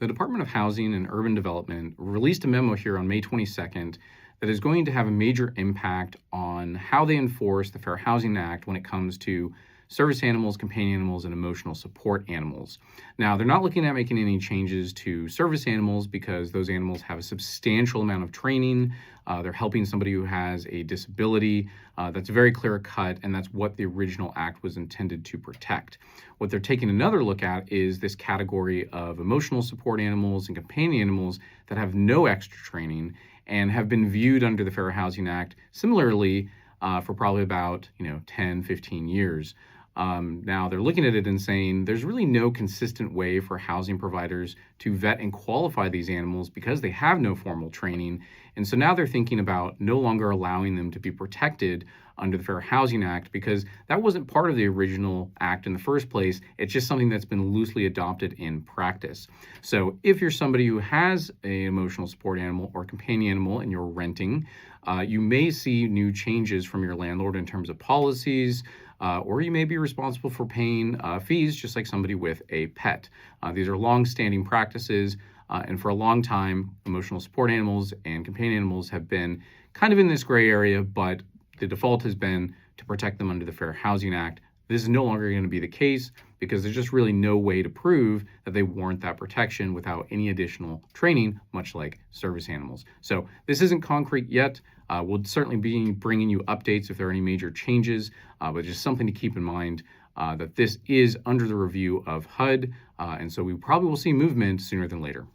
The Department of Housing and Urban Development released a memo here on May 22nd that is going to have a major impact on how they enforce the Fair Housing Act when it comes to service animals, companion animals, and emotional support animals. Now, they're not looking at making any changes to service animals because those animals have a substantial amount of training. They're helping somebody who has a disability. That's very clear cut, and that's what the original act was intended to protect. What they're taking another look at is this category of emotional support animals and companion animals that have no extra training and have been viewed under the Fair Housing Act similarly for probably about 10, 15 years. Now they're looking at it and saying there's really no consistent way for housing providers to vet and qualify these animals because they have no formal training. And so now they're thinking about no longer allowing them to be protected under the Fair Housing Act because that wasn't part of the original act in the first place. It's just something that's been loosely adopted in practice. So if you're somebody who has an emotional support animal or companion animal and you're renting, you may see new changes from your landlord in terms of policies, or you may be responsible for paying fees just like somebody with a pet. These are long-standing practices, and for a long time, emotional support animals and companion animals have been kind of in this gray area, but the default has been to protect them under the Fair Housing Act. This is no longer going to be the case because there's just really no way to prove that they warrant that protection without any additional training, much like service animals. So this isn't concrete yet. We'll certainly be bringing you updates if there are any major changes, but just something to keep in mind that this is under the review of HUD, and so we probably will see movement sooner than later.